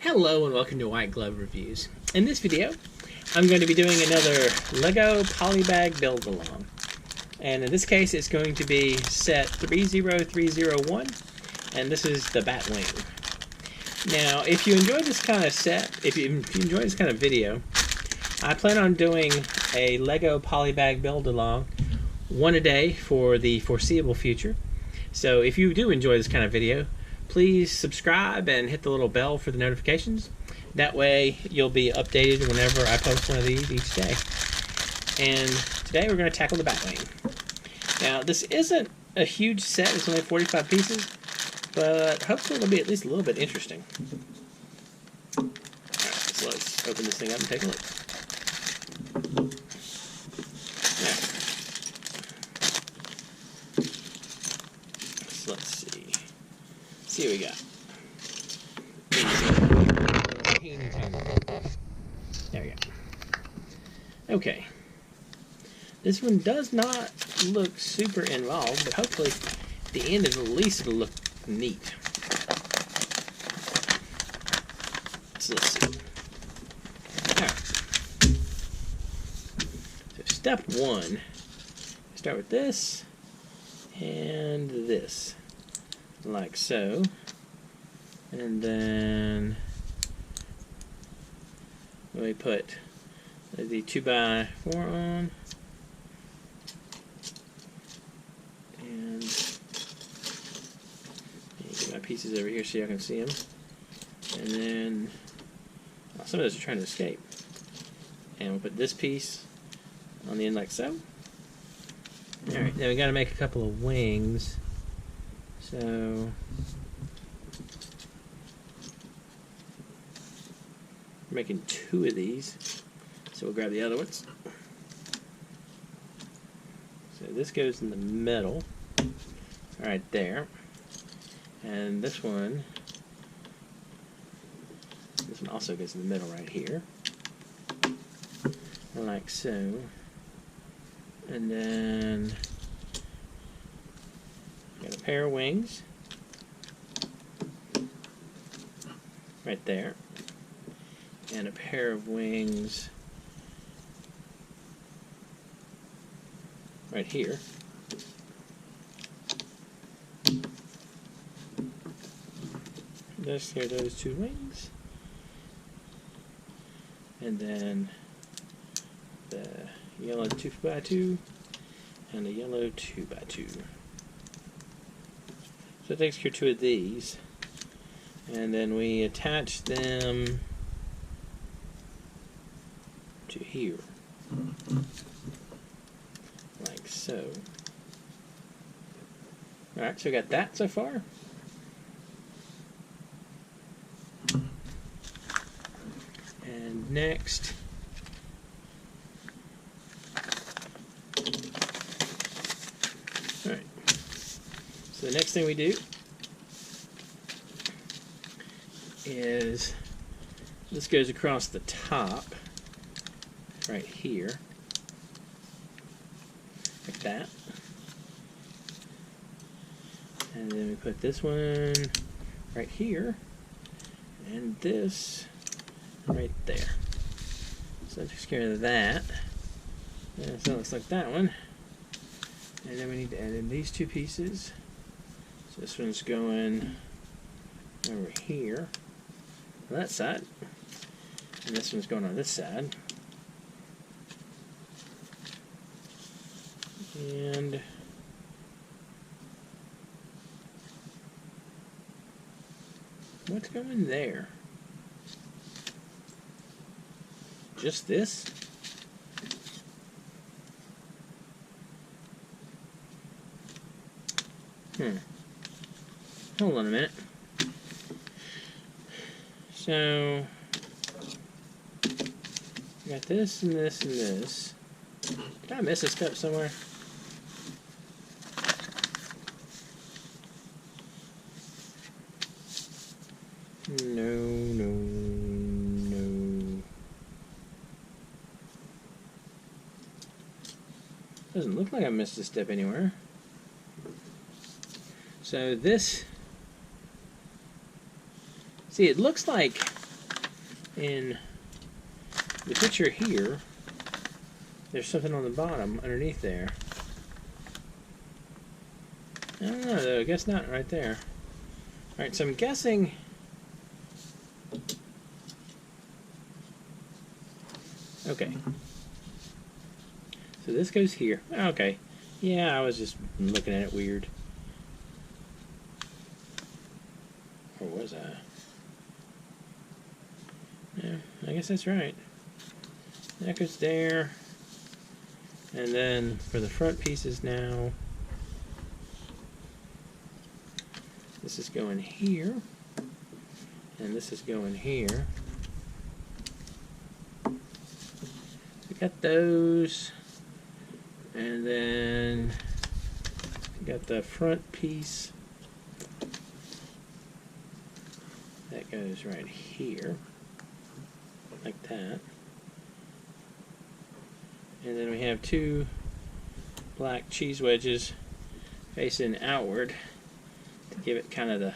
Hello and welcome to White Glove Reviews. In this video, I'm going to be doing another Lego Polybag build along. And in this case, it's going to be set 30301, and this is the Batwing. Now, if you enjoy this kind of set, if you enjoy this kind of video, I plan on doing a Lego Polybag build along, one a day for the foreseeable future. So if you do enjoy this kind of video, please subscribe and hit the little bell for the notifications. That way you'll be updated whenever I post one of these each day. And today we're going to tackle the Batwing. Now this isn't a huge set, it's only 45 pieces, but hopefully it'll be at least a little bit interesting. Alright, so let's open this thing up and take a look. So let's see what we got. There we go. Okay. This one does not look super involved, but hopefully at the end at least it'll look neat. So let's see. Alright. So step one, start with this and this. Like so, and then we put the 2x4 on, and get my pieces over here so y'all can see them, and then some of those are trying to escape, and we'll put this piece on the end like so. Alright, now we got to make a couple of wings. So we're making two of these, so we'll grab the other ones. So this goes in the middle, right there, and this one also goes in the middle right here, like so, and then got a pair of wings right there, and a pair of wings right here. Just here, those two wings, and then the yellow 2x2 and the yellow 2x2. So it takes care of two of these, and then we attach them to here, like so. Alright, so we got that so far. And next, alright. So the next thing we do is this goes across the top right here, like that. And then we put this one right here, and this right there. So that takes care of that. And so it looks like that one. And then we need to add in these two pieces. So this one's going over here on that side, and this one's going on this side. And what's going there? Just this? Hold on a minute. So, got this and this and this. Did I miss a step somewhere? No. Doesn't look like I missed a step anywhere. So this, see, it looks like in the picture here, there's something on the bottom underneath there. I don't know though, I guess not right there. Alright, so I'm guessing okay. So this goes here. Okay. Yeah, I was just looking at it weird. Or was I? Yeah, I guess that's right. That goes there. And then for the front pieces now, this is going here. And this is going here. We got those. And then we got the front piece. That goes right here. Like that. And then we have two black cheese wedges facing outward to give it kind of the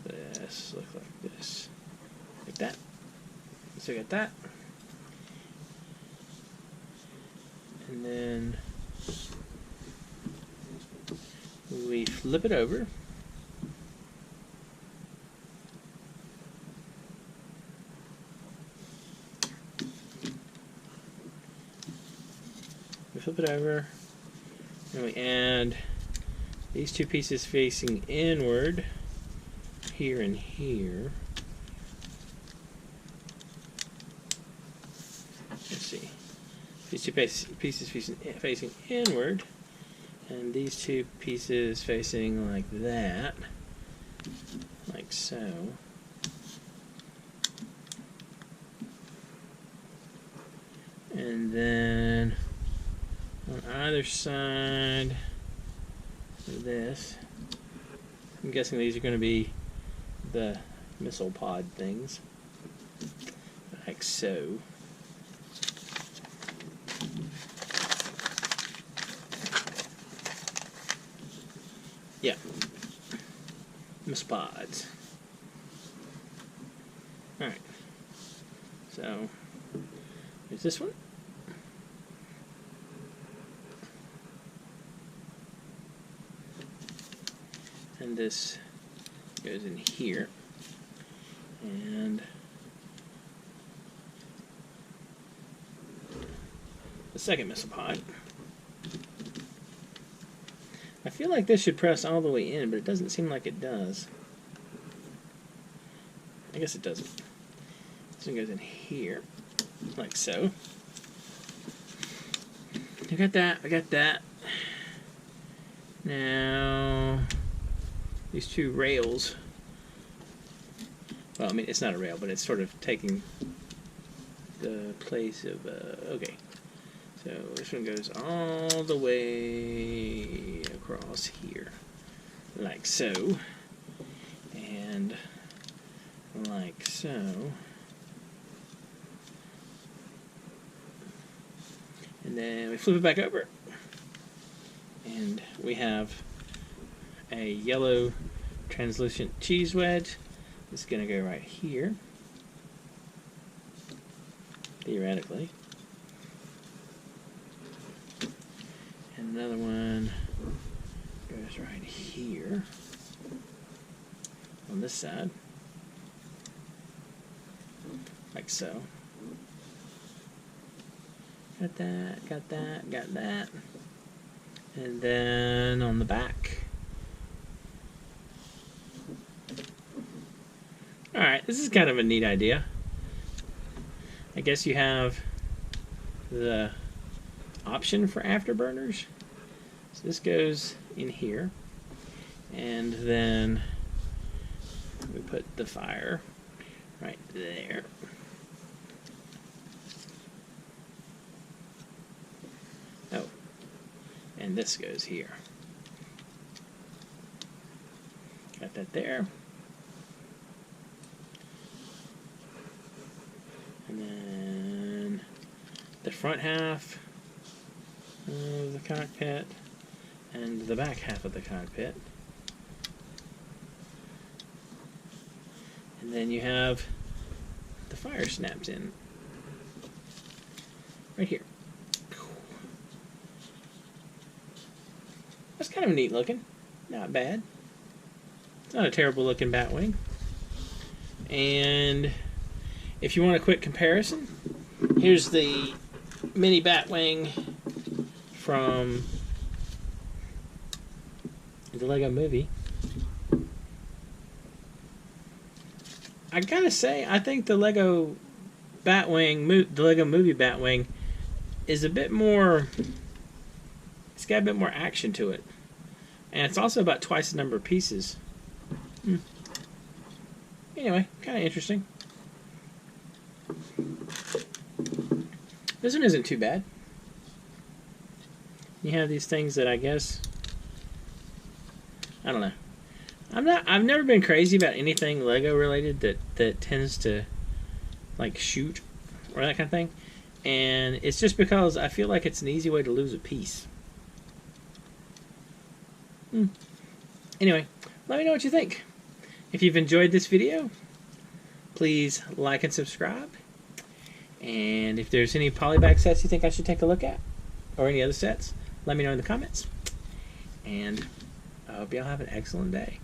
this look like this. Like that. So we got that. And then we flip it over. We flip it over, and we add these two pieces facing inward, here and here. Let's see. These two pieces facing inward, and these two pieces facing like that, like so. And then on either side of this, I'm guessing these are going to be the missile pod things, like so. Yeah, missile pods. Alright, so there's this one. And this goes in here. And the second missile pod. I feel like this should press all the way in, but it doesn't seem like it does. I guess it doesn't. This one goes in here, like so. I got that, I got that. Now, these two rails, well, I mean, it's not a rail, but it's sort of taking the place of, okay. So this one goes all the way across here, like so, and like so. And then we flip it back over, and we have a yellow translucent cheese wedge. It's going to go right here, theoretically. And another one goes right here on this side, like so. Got that, got that, got that. And then on the back. Alright, this is kind of a neat idea. I guess you have the option for afterburners. So this goes in here. And then we put the fire right there. Oh, and this goes here. Got that there. And then the front half of the cockpit and the back half of the cockpit And then you have the fire snaps in. Right here. That's kind of neat looking. Not bad. It's not a terrible looking Batwing. And if you want a quick comparison, here's the mini Batwing from the Lego Movie. I gotta say, I think the Lego Batwing, the Lego Movie Batwing, is a bit more. It's got a bit more action to it, and it's also about twice the number of pieces. Anyway, kind of interesting. This one isn't too bad. You have these things that I guess, I don't know. I've never been crazy about anything Lego related that tends to like shoot or that kind of thing. And it's just because I feel like it's an easy way to lose a piece. Anyway, let me know what you think. If you've enjoyed this video, please like and subscribe. And if there's any Polybag sets you think I should take a look at, or any other sets, let me know in the comments. And I hope y'all have an excellent day.